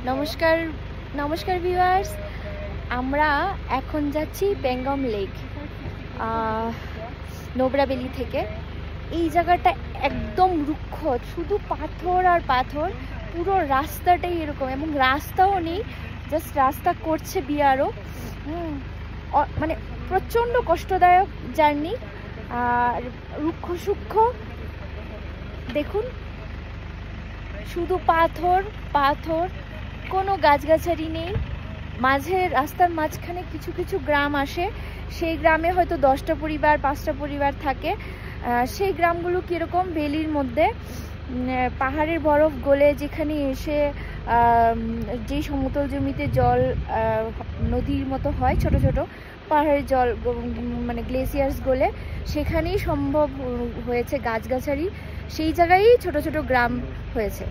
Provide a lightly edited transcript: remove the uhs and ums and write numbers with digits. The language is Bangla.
নমস্কার নমস্কার ভিউয়ার্স, আমরা এখন যাচ্ছি পেঙ্গম লেক নোবরাবেলি থেকে। এই জায়গাটা একদম রুক্ষ, শুধু পাথর আর পাথর, পুরো রাস্তাটাই এরকম, এবং রাস্তাও নেই, জাস্ট রাস্তা করছে বিআরও। মানে প্রচণ্ড কষ্টদায়ক জার্নি আর রুক্ষ সূক্ষ্ম। দেখুন, শুধু পাথর পাথর, কোনো গাছগাছালি নেই। রাস্তার মাঝখানে কিছু কিছু গ্রাম আসে, সেই গ্রামে হয়তো 10টা পরিবার 5টা পরিবার থাকে। সেই গ্রামগুলো কীরকম, বেলির মধ্যে পাহাড়ের বরফ গলে যেখানে এসে যেই সমতল জমিতে জল নদীর মতো হয়, ছোট ছোট পাহাড়ের জল মানে গ্লেসিয়ার্স গলে সেখানেই সম্ভব হয়েছে গাছগাছালি, সেই জায়গায় ছোট ছোট গ্রাম হয়েছে।